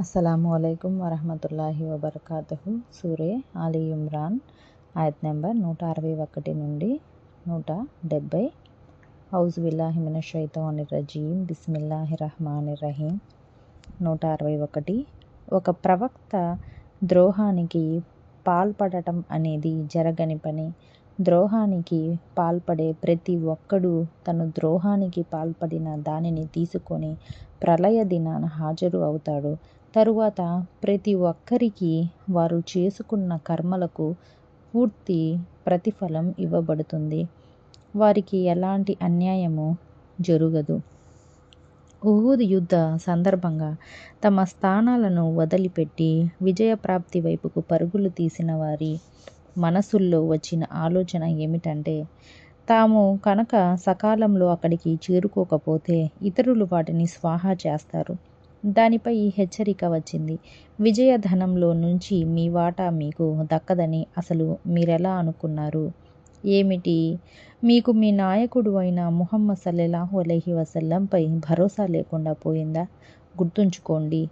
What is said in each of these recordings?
అస్సలాముఅలైకుం వరహమతుల్లాహి వబర్కాతుహు. సూరే ఆలి ఇమ్రాన్ ఆయత్ నెంబర్ 161 నుండి 170. ఔజు బిల్లాహి మినష్ షైతానిర్ రజీం. బిస్మిల్లాహిర్ రహ్మానిర్ రహీం. 161. ఒక ప్రవక్త ద్రోహానికి పాల్పడటం అనేది జరగని పని. ద్రోహానికి పాల్పడే ప్రతి ఒక్కడూ తను ద్రోహానికి పాల్పడిన దానిని తీసుకొని ప్రళయ దినాన హాజరు అవుతాడు. తరువాత ప్రతి ఒక్కరికి వారు చేసుకున్న కర్మలకు పూర్తి ప్రతిఫలం ఇవ్వబడుతుంది. వారికి ఎలాంటి అన్యాయము జరుగదు. ఉహుద్ యుద్ధ సందర్భంగా తమ స్థానాలను వదిలిపెట్టి విజయప్రాప్తి వైపుకు పరుగులు తీసిన వారి మనసుల్లో వచ్చిన ఆలోచన ఏమిటంటే, తాము కనుక సకాలంలో అక్కడికి చేరుకోకపోతే ఇతరులు వాటిని స్వాహా చేస్తారు. దానిపై ఈ హెచ్చరిక వచ్చింది: విజయధనంలో నుంచి మీ వాటా మీకు దక్కదని అసలు మీరెలా అనుకున్నారు? ఏమిటి, మీకు మీ నాయకుడు అయిన ముహమ్మద్ సల్లల్లాహు అలైహి వసల్లంపై భరోసా లేకుండా పోయిందా? గుర్తుంచుకోండి,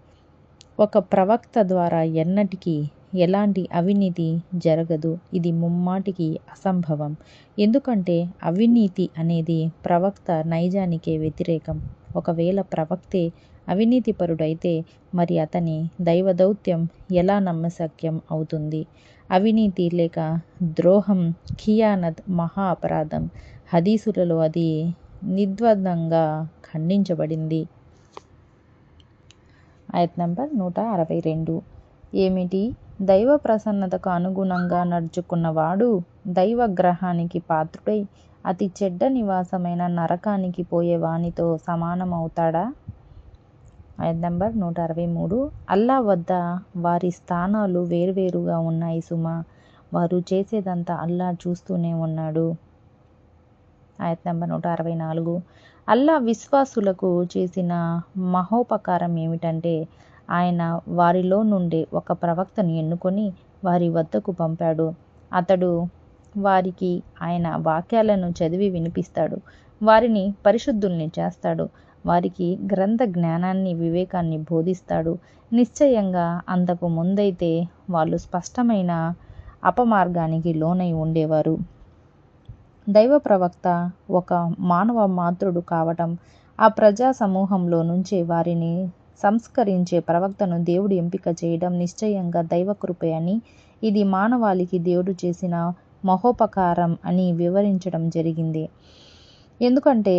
ఒక ప్రవక్త ద్వారా ఎన్నటికీ ఎలాంటి అవినీతి జరగదు. ఇది ముమ్మాటికి అసంభవం. ఎందుకంటే అవినీతి అనేది ప్రవక్త నైజానికే వ్యతిరేకం. ఒకవేళ ప్రవక్తే అవినీతిపరుడైతే మరి అతని దైవదౌత్యం ఎలా నమ్మశక్యం అవుతుంది? అవినీతి లేక ద్రోహం, ఖియానత్ మహా అపరాధం. హదీసులలో అది నిర్ద్వంద్వంగా ఖండించబడింది. ఆయత్ నంబర్ 162. ఏమిటి, దైవ ప్రసన్నతకు అనుగుణంగా నడుచుకున్నవాడు దైవగ్రహానికి పాత్రుడై అతి చెడ్డ నివాసమైన నరకానికి పోయే వానితో సమానమవుతాడా? ఆయత్ నంబర్ 163. అల్లా వద్ద వారి స్థానాలు వేర్వేరుగా ఉన్నాయి సుమా, వారు చేసేదంతా అల్లా చూస్తూనే ఉన్నాడు. ఆయత్ నంబర్ 164. అల్లా విశ్వాసులకు చేసిన మహోపకారం ఏమిటంటే, ఆయన వారిలో నుండే ఒక ప్రవక్తను ఎన్నుకొని వారి వద్దకు పంపాడు. అతడు వారికి ఆయన వాక్యాలను చదివి వినిపిస్తాడు, వారిని పరిశుద్ధుల్ని చేస్తాడు, వారికి గ్రంథ జ్ఞానాన్ని, వివేకాన్ని బోధిస్తాడు. నిశ్చయంగా అంతకు ముందైతే వాళ్ళు స్పష్టమైన అపమార్గానికి లోనై ఉండేవారు. దైవ ప్రవక్త ఒక మానవ మాతృడు కావటం, ఆ ప్రజా సమూహంలో నుంచే వారిని సంస్కరించే ప్రవక్తను దేవుడు ఎంపిక చేయడం నిశ్చయంగా దైవకృపే అని, ఇది మానవాళికి దేవుడు చేసిన మహోపకారం అని వివరించడం జరిగింది. ఎందుకంటే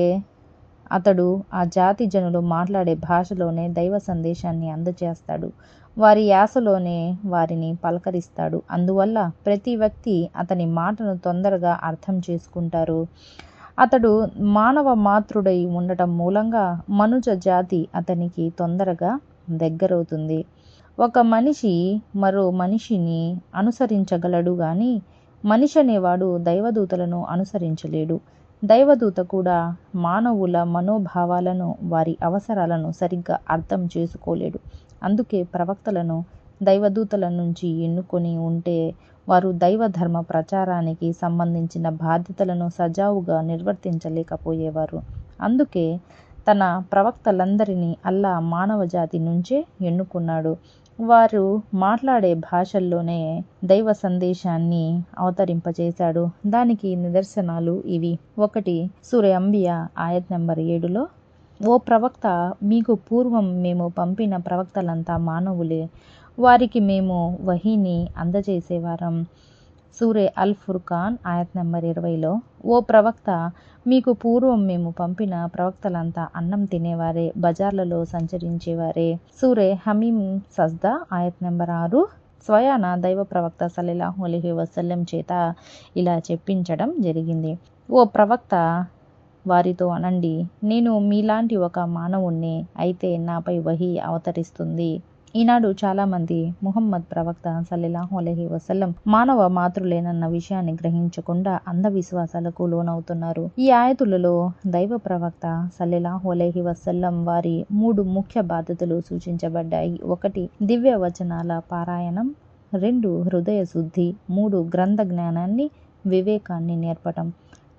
అతడు ఆ జాతి జనులు మాట్లాడే భాషలోనే దైవ సందేశాన్ని అందజేస్తాడు, వారి యాసలోనే వారిని పలకరిస్తాడు. అందువల్ల ప్రతి వ్యక్తి అతని మాటను తొందరగా అర్థం చేసుకుంటారు. అతడు మానవ మాతృడై ఉండటం మూలంగా మనుజ జాతి అతనికి తొందరగా దగ్గరవుతుంది. ఒక మనిషి మరో మనిషిని అనుసరించగలడు గాని మనిషి అనేవాడు దైవదూతలను అనుసరించలేడు. దైవదూత కూడా మానవుల మనోభావాలను, వారి అవసరాలను సరిగ్గా అర్థం చేసుకోలేడు. అందుకే ప్రవక్తలను దైవదూతల నుంచి ఎన్నుకొని ఉంటే వారు దైవ ధర్మ ప్రచారానికి సంబంధించిన బాధ్యతలను సజావుగా నిర్వర్తించలేకపోయేవారు. అందుకే తన ప్రవక్తలందరినీ అల్లా మానవ జాతి నుంచే ఎన్నుకున్నాడు. వారు మాట్లాడే భాషల్లోనే దైవ సందేశాన్ని అవతరింపచేశాడు. దానికి నిదర్శనాలు ఇవి. 1. సూరే అంబియా ఆయత్ నెంబర్ 7లో, ఓ ప్రవక్త, మీకు పూర్వం మేము పంపిన ప్రవక్తలంతా మానవులే, వారికి మేము వహీని అందజేసేవారం. సూరే అల్ ఫుర్ఖాన్ ఆయత్ నెంబర్ 20లో, ఓ ప్రవక్త, మీకు పూర్వం మేము పంపిన ప్రవక్తలంతా అన్నం తినేవారే, బజార్లలో సంచరించేవారే. సూరే హమీమ్ సజ్దా ఆయత్ నెంబర్ 6 స్వయాన దైవ ప్రవక్త సల్లల్లాహు అలైహి వసల్లం చేత ఇలా చెప్పించడం జరిగింది: ఓ ప్రవక్త, వారితో అనండి, నేను మీలాంటి ఒక మానవుణ్ణే, అయితే నాపై వహీ అవతరిస్తుంది. ఈనాడు చాలామంది ముహమ్మద్ ప్రవక్త సల్లల్లాహు అలైహి వసల్లం మానవ మాతృలేనన్న విషయాన్ని గ్రహించకుండా అంధవిశ్వాసాలకు లోనవుతున్నారు. ఈ ఆయతులలో దైవ ప్రవక్త సల్లల్లాహు అలైహి వసల్లం వారి 3 ముఖ్య బాధ్యతలు సూచించబడ్డాయి. 1. దివ్య వచనాల పారాయణం. 2. హృదయ శుద్ధి. 3. గ్రంథ జ్ఞానాన్ని, వివేకాన్ని నేర్పటం.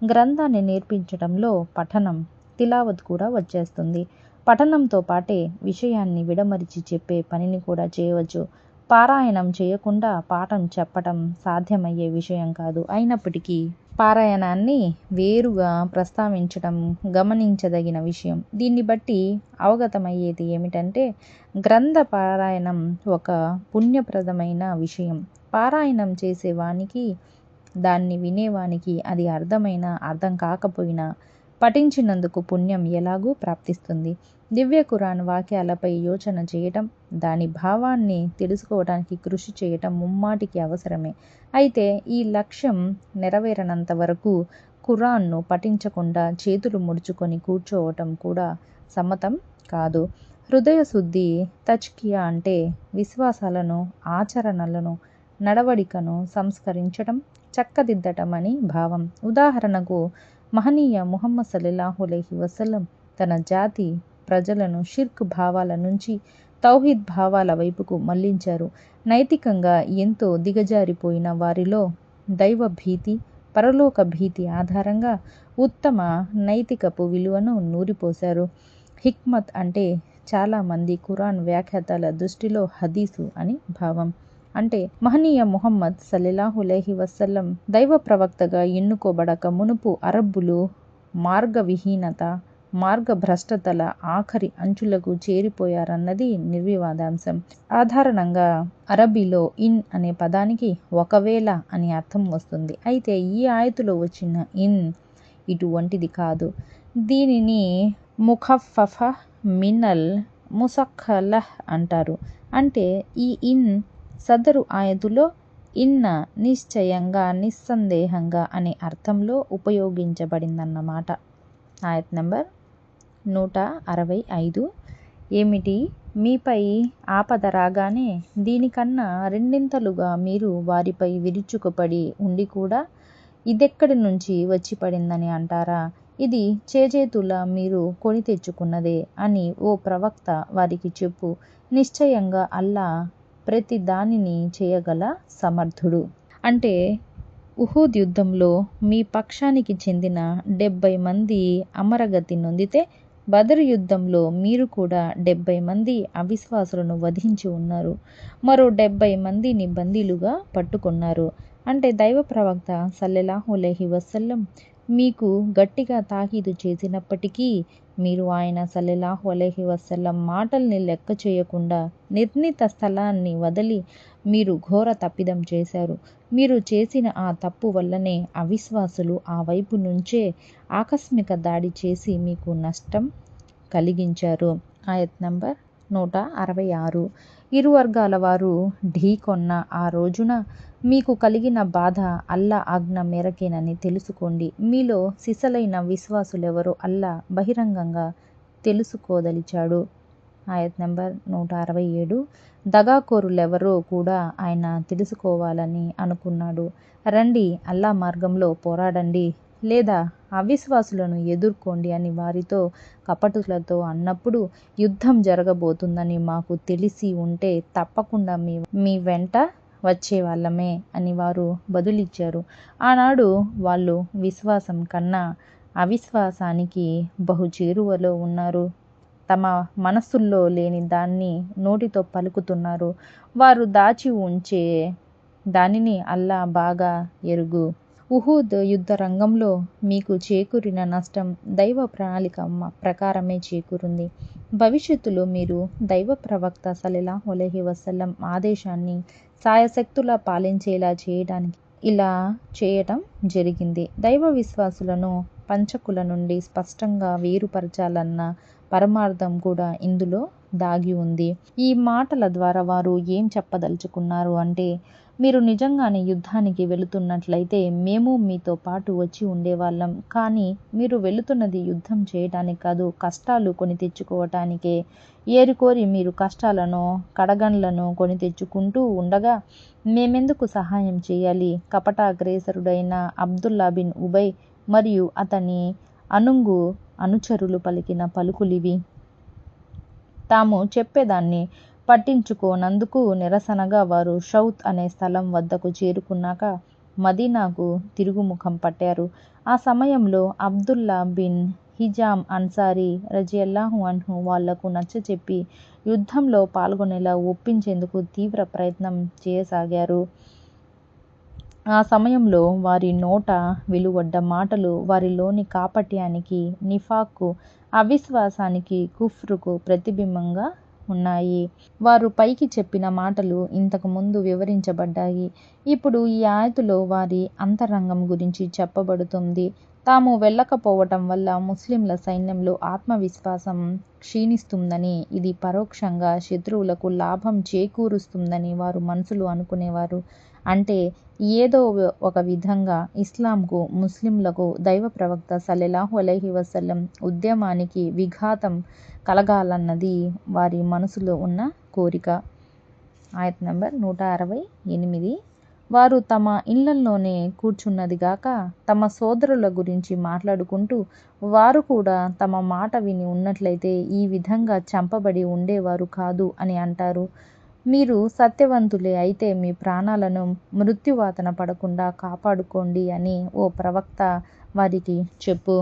గ్రంథాన్ని నేర్పించటంలో పఠనం, తిలావత్ కూడా వచ్చేస్తుంది. పఠనంతో పాటే విషయాన్ని విడమరిచి చెప్పే పనిని కూడా చేయవచ్చు. పారాయణం చేయకుండా పాఠం చెప్పటం సాధ్యమయ్యే విషయం కాదు. అయినప్పటికీ పారాయణాన్ని వేరుగా ప్రస్తావించటం గమనించదగిన విషయం. దీన్ని బట్టి అవగతమయ్యేది ఏమిటంటే గ్రంథ పారాయణం ఒక పుణ్యప్రదమైన విషయం. పారాయణం చేసేవానికి దాన్ని వినేవానికి అది అర్థమైనా అర్థం కాకపోయినా పఠించినందుకు పుణ్యం ఎలాగూ ప్రాప్తిస్తుంది. దివ్య ఖురాన్ వాక్యాలపై యోచన చేయటం, దాని భావాన్ని తెలుసుకోవడానికి కృషి చేయటం ముమ్మాటికి అవసరమే. అయితే ఈ లక్ష్యం నెరవేరనంత వరకు ఖురాన్ను పఠించకుండా చేతులు ముడుచుకొని కూర్చోవటం కూడా సమ్మతం కాదు. హృదయశుద్ధి తజ్కియా అంటే విశ్వాసాలను, ఆచరణలను, నడవడికను సంస్కరించటం, చక్కదిద్దటం అని భావం. ఉదాహరణకు మహనీయ ముహమ్మద్ సల్లల్లాహు అలైహి వసల్లం తన జాతి ప్రజలను షిర్క్ భావాల నుంచి తౌహీద్ భావాల వైపుకు మళ్లించారు. నైతికంగా ఎంతో దిగజారిపోయిన వారిలో దైవ భీతి, పరలోక భీతి ఆధారంగా ఉత్తమ నైతికపు విలువను నూరిపోశారు. హిక్మత్ అంటే చాలామంది ఖురాన్ వ్యాఖ్యాతల దృష్టిలో హదీసు అని భావం. అంటే మహనీయ ముహమ్మద్ సల్లల్లాహు అలైహి వసల్లం దైవ ప్రవక్తగా ఎన్నుకోబడక మునుపు అరబ్బులు మార్గవిహీనత, మార్గభ్రష్టతల ఆఖరి అంచులకు చేరిపోయారన్నది నిర్వివాదాంశం. సాధారణంగా అరబీలో ఇన్ అనే పదానికి ఒకవేళ అని అర్థం వస్తుంది. అయితే ఈ ఆయతులో వచ్చిన ఇన్ ఇటువంటిది కాదు. దీనిని ముఖఫఫ మినల్ ముసక్కలహ్ అంటారు. అంటే ఈ ఇన్ సదరు ఆయతులో ఇన్న నిశ్చయంగా, నిస్సందేహంగా అనే అర్థంలో ఉపయోగించబడిందన్నమాట. ఆయత్ నంబర్ 165. ఏమిటి? మీపై ఆపద రాగానే దీనికన్నా రెండింతలుగా మీరు వారిపై విరుచుకుపడి ఉండి కూడా ఇదెక్కడి నుంచి వచ్చి పడిందని అంటారా? ఇది చేజేతులా మీరు కొని తెచ్చుకున్నదే అని ఓ ప్రవక్త వారికి చెప్పు. నిశ్చయంగా అల్లా ప్రతి దానిని చేయగల సమర్థుడు. అంటే ఉహుద్ యుద్ధంలో మీ పక్షానికి చెందిన 70 మంది అమరగతి నొందితే బదర్ యుద్ధంలో మీరు కూడా 70 మంది అవిశ్వాసులను వధించి ఉన్నారు. మరో 70 మందిని బందీలుగా పట్టుకున్నారు. అంటే దైవ ప్రవక్త సల్లల్లాహు అలైహి వసల్లం మీకు గట్టిగా తాకీదు చేసినప్పటికీ మీరు ఆయన సల్లల్లాహు అలైహి వసల్లం మాటల్ని లెక్క చేయకుండా నిర్ణీత స్థలాన్ని వదిలి మీరు ఘోర తప్పిదం చేశారు. మీరు చేసిన ఆ తప్పు వల్లనే అవిశ్వాసులు ఆ వైపు నుంచే ఆకస్మిక దాడి చేసి మీకు నష్టం కలిగించారు. ఆయత్ నంబర్ 166. ఇరు వర్గాల వారు ఢీకొన్న ఆ రోజున మీకు కలిగిన బాధ అల్లా ఆజ్ఞ మేరకేనని తెలుసుకోండి. మీలో సిసలైన విశ్వాసులెవరో అల్లా బహిరంగంగా తెలుసుకోదలిచాడు. ఆయత్ నంబర్ 167. దగాకోరులెవరో కూడా ఆయన తెలుసుకోవాలని అనుకున్నాడు. రండి, అల్లా మార్గంలో పోరాడండి, లేదా అవిశ్వాసులను ఎదుర్కోండి అని వారితో కపటులతో అన్నప్పుడు యుద్ధం జరగబోతుందని మాకు తెలిసి ఉంటే తప్పకుండా మీ వెంట వచ్చేవాళ్ళమే అని వారు బదులిచ్చారు. ఆనాడు వాళ్ళు విశ్వాసం కన్నా అవిశ్వాసానికి బహు చేరువలో ఉన్నారు. తమ మనస్సుల్లో లేని దాన్ని నోటితో పలుకుతున్నారు. వారు దాచి ఉంచే దానిని అల్లా బాగా ఎరుగు. ఉహుద్ యుద్ధ రంగంలో మీకు చేకూరిన నష్టం దైవ ప్రణాళిక ప్రకారమే చేకూరింది. భవిష్యత్తులో మీరు దైవ ప్రవక్త సల్లల్లాహు అలైహి వసల్లం ఆదేశాన్ని సాయశక్తులా పాలించేలా చేయడానికి ఇలా చేయటం జరిగింది. దైవ విశ్వాసులను పంచకుల నుండి స్పష్టంగా వేరుపరచాలన్న పరమార్థం కూడా ఇందులో దాగి ఉంది. ఈ మాటల ద్వారా వారు ఏం చెప్పదలుచుకున్నారు అంటే, మీరు నిజంగానే యుద్ధానికి వెళుతున్నట్లయితే మేము మీతో పాటు వచ్చి ఉండేవాళ్ళం. కానీ మీరు వెళుతున్నది యుద్ధం చేయటానికి కాదు, కష్టాలు కొని తెచ్చుకోవటానికే. ఏరికోరి మీరు కష్టాలను, కడగండ్లను కొని తెచ్చుకుంటూ ఉండగా మేమెందుకు సహాయం చేయాలి? కపటాగ్రేసరుడైన అబ్దుల్లా బిన్ ఉబై మరియు అతని అనుచరులు పలికిన పలుకులివి. తాము చెప్పేదాన్ని పట్టించుకోనందుకు నిరసనగా వారు షౌత్ అనే స్థలం వద్దకు చేరుకున్నాక మదీనాకు తిరుగుముఖం పట్టారు. ఆ సమయంలో అబ్దుల్లా బిన్ హిజామ్ అన్సారీ రజియల్లాహు అన్హు వాళ్లకు నచ్చచెప్పి యుద్ధంలో పాల్గొనేలా ఒప్పించేందుకు తీవ్ర ప్రయత్నం చేయసాగారు. ఆ సమయంలో వారి నోట వెలువడ్డ మాటలు వారిలోని కాపట్యానికి, నిఫాక్కు, అవిశ్వాసానికి, కుఫ్రుకు ప్రతిబింబంగా ఉన్నాయి. వారు పైకి చెప్పిన మాటలు ఇంతకు ముందు వివరించబడ్డాయి. ఇప్పుడు ఈ ఆయతులో వారి అంతరంగం గురించి చెప్పబడుతుంది. తాము వెళ్ళకపోవటం వల్ల ముస్లింల సైన్యంలో ఆత్మవిశ్వాసం క్షీణిస్తుందని, ఇది పరోక్షంగా శత్రువులకు లాభం చేకూరుస్తుందని వారు మనసులో అనుకునేవారు. అంటే ఏదో ఒక విధంగా ఇస్లాంకు, ముస్లింలకు, దైవ ప్రవక్త సల్లల్లాహు అలైహి వసల్లం ఉద్యమానికి విఘాతం కలగాలన్నది వారి మనసులో ఉన్న కోరిక. ఆయత్ నంబర్ 168. వారు తమ ఇళ్లల్లోనే కూర్చున్నదిగాక తమ సోదరుల గురించి మాట్లాడుకుంటూ, వారు కూడా తమ మాట విని ఉన్నట్లయితే ఈ విధంగా చంపబడి ఉండేవారు కాదు అని అంటారు. మీరు సత్యవంతులే అయితే మీ ప్రాణాలను మృత్యువాతన పడకుండా కాపాడుకోండి అని ఓ ప్రవక్త వారికి చెప్పు.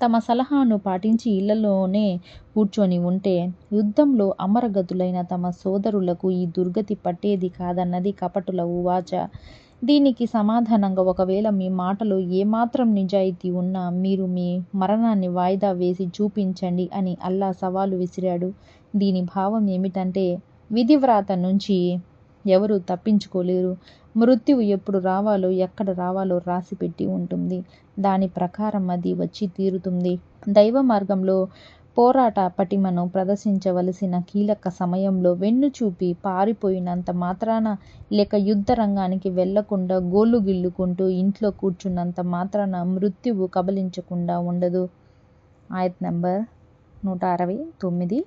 తమ సలహాను పాటించి ఇళ్లలోనే కూర్చొని ఉంటే యుద్ధంలో అమరగతులైన తమ సోదరులకు ఈ దుర్గతి పట్టేది కాదన్నది కపటుల ఉవాచ. దీనికి సమాధానంగా, ఒకవేళ మీ మాటలో ఏమాత్రం నిజాయితీ ఉన్నా మీరు మీ మరణాన్ని వాయిదా వేసి చూపించండి అని అల్లా సవాలు విసిరాడు. దీని భావం ఏమిటంటే, విధివ్రాత నుంచి ఎవరూ తప్పించుకోలేరు. మృత్యువు ఎప్పుడు రావాలో, ఎక్కడ రావాలో రాసిపెట్టి ఉంటుంది. దాని ప్రకారం అది వచ్చి తీరుతుంది. దైవ మార్గంలో పోరాట పటిమను ప్రదర్శించవలసిన కీలక సమయంలో వెన్నుచూపి పారిపోయినంత మాత్రాన, లేక యుద్ధ రంగానికి వెళ్లకుండా గోళ్లు గిల్లుకుంటూ ఇంట్లో కూర్చున్నంత మాత్రాన మృత్యువు కబళించకుండా ఉండదు. ఆయత్ నంబర్ 169.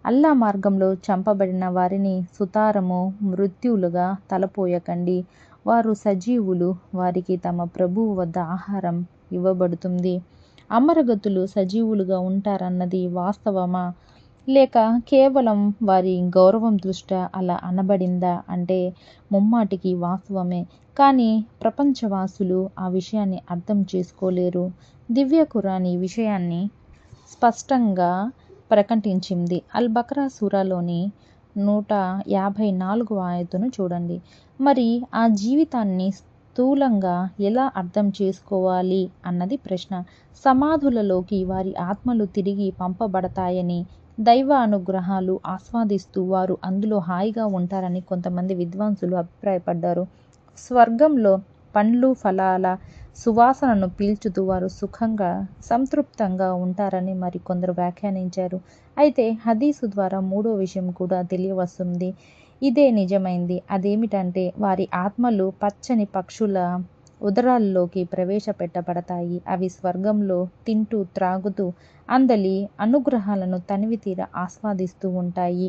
అల్లా మార్గంలో చంపబడిన వారిని సుతారము మృత్యులుగా తలపోయకండి. వారు సజీవులు. వారికి తమ ప్రభువు వద్ద ఆహారం ఇవ్వబడుతుంది. అమరగతులు సజీవులుగా ఉంటారన్నది వాస్తవమా, లేక కేవలం వారి గౌరవం దృష్ట్యా అలా అనబడిందా అంటే ముమ్మాటికి వాస్తవమే. కానీ ప్రపంచవాసులు ఆ విషయాన్ని అర్థం చేసుకోలేరు. దివ్య ఖురాన్ ఈ విషయాన్ని స్పష్టంగా ప్రకటించింది. అల్ బకరా సూరాలోని 154వ ఆయతును చూడండి. మరి ఆ జీవితాన్ని స్థూలంగా ఎలా అర్థం చేసుకోవాలి అన్నది ప్రశ్న. సమాధులలోకి వారి ఆత్మలు తిరిగి పంపబడతాయని, దైవ అనుగ్రహాలు ఆస్వాదిస్తూ వారు అందులో హాయిగా ఉంటారని కొంతమంది విద్వాంసులు అభిప్రాయపడ్డారు. స్వర్గంలో పండ్లు ఫలాల సువాసనను పీల్చుతూ వారు సుఖంగా సంతృప్తంగా ఉంటారని మరికొందరు వ్యాఖ్యానించారు. అయితే హదీసు ద్వారా మూడో విషయం కూడా తెలియవస్తుంది. ఇదే నిజమైంది. అదేమిటంటే వారి ఆత్మలు పచ్చని పక్షుల ఉదరాల్లోకి ప్రవేశపెట్టబడతాయి. అవి స్వర్గంలో తింటూ త్రాగుతూ అందలి అనుగ్రహాలను తనివితీర ఆస్వాదిస్తూ ఉంటాయి.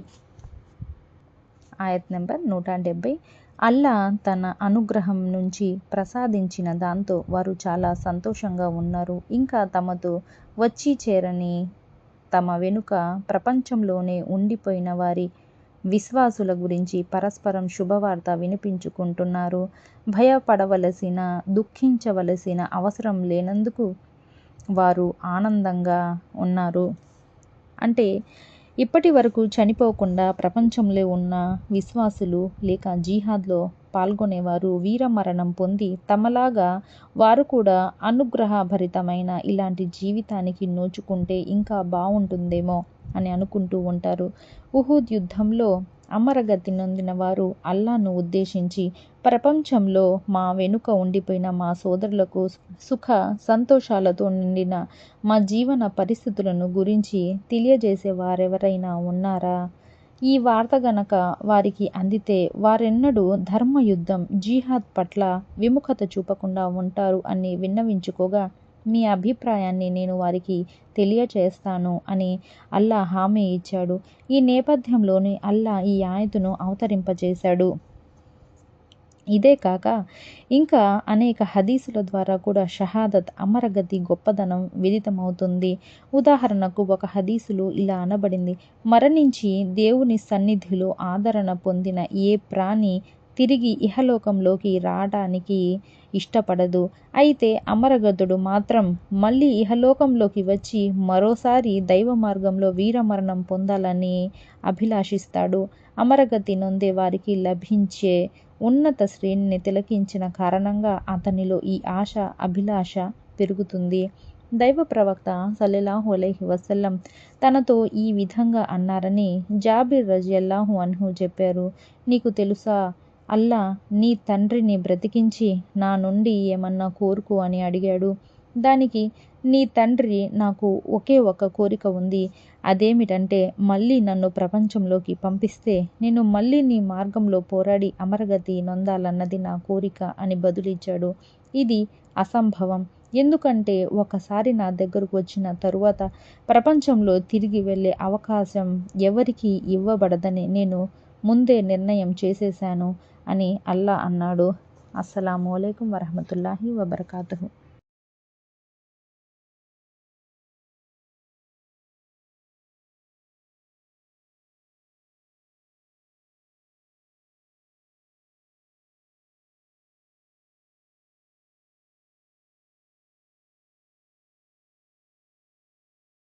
ఆయత్ నంబర్ 170. అల్లా తన అనుగ్రహం నుంచి ప్రసాదించిన దాంతో వారు చాలా సంతోషంగా ఉన్నారు. ఇంకా తమతో వచ్చి చేరని తమ వెనుక ప్రపంచంలోనే ఉండిపోయిన వారి విశ్వాసుల గురించి పరస్పరం శుభవార్త వినిపించుకుంటున్నారు. భయపడవలసిన, దుఃఖించవలసిన అవసరం లేనందుకు వారు ఆనందంగా ఉన్నారు. అంటే ఇప్పటి వరకు చనిపోకుండా ప్రపంచంలో ఉన్న విశ్వాసులు లేక జిహాద్లో పాల్గొనేవారు వీరమరణం పొంది తమలాగా వారు కూడా అనుగ్రహభరితమైన ఇలాంటి జీవితానికి నోచుకుంటే ఇంకా బావుంటుందేమో అని అనుకుంటూ ఉంటారు. ఉహుద్ యుద్ధంలో అమరగతి నొందిన వారు అల్లాను ఉద్దేశించి, ప్రపంచంలో మా వెనుక ఉండిపోయిన మా సోదరులకు సుఖ సంతోషాలతో నిండిన మా జీవన పరిస్థితులను గురించి తెలియజేసే వారెవరైనా ఉన్నారా? ఈ వార్త గనక వారికి అందితే వారెన్నడూ ధర్మయుద్ధం, జిహాద్ పట్ల విముఖత చూపకుండా ఉంటారు అని విన్నవించుకోగా, మీ అభిప్రాయాన్ని నేను వారికి తెలియచేస్తాను అని అల్లా హామీ ఇచ్చాడు. ఈ నేపథ్యంలోనే అల్లా ఈ ఆయతును అవతరింపజేశాడు. ఇదే కాక ఇంకా అనేక హదీసుల ద్వారా కూడా షహాదత్, అమరగతి గొప్పదనం విదితమవుతుంది. ఉదాహరణకు ఒక హదీసులో ఇలా అనబడింది: మరణించి దేవుని సన్నిధిలో ఆదరణ పొందిన ఏ ప్రాణి తిరిగి ఇహలోకంలోకి రావడానికి ఇష్టపడదు. అయితే అమరగతుడు మాత్రం మళ్ళీ ఇహలోకంలోకి వచ్చి మరోసారి దైవ మార్గంలో వీరమరణం పొందాలని అభిలాషిస్తాడు. అమరగతి నొందే వారికి లభించే ఉన్నత శ్రేణిని తిలకించిన కారణంగా అతనిలో ఈ ఆశ, అభిలాష పెరుగుతుంది. దైవ ప్రవక్త సల్లల్లాహు అలైహి వసల్లం తనతో ఈ విధంగా అన్నారని జాబిర్ రజియల్లాహు అన్హు చెప్పారు. నీకు తెలుసా, అల్లా నీ తండ్రిని బ్రతికించి నా నుండి ఏమన్నా కోరుకో అని అడిగాడు. దానికి నీ తండ్రి నాకు ఒకే ఒక కోరిక ఉంది, అదేమిటంటే మళ్ళీ నన్ను ప్రపంచంలోకి పంపిస్తే నేను మళ్ళీ నీ మార్గంలో పోరాడి అమరగతి నొందాలన్నది నా కోరిక అని బదులిచ్చాడు. ఇది అసంభవం. ఎందుకంటే ఒకసారి నా దగ్గరకు వచ్చిన తరువాత ప్రపంచంలో తిరిగి వెళ్ళే అవకాశం ఎవరికీ ఇవ్వబడదని నేను ముందే నిర్ణయం చేసేశాను అని అల్లా అన్నాడు. అస్సలాము అలైకుం వరహమతుల్లాహి వబర్కాతుహు.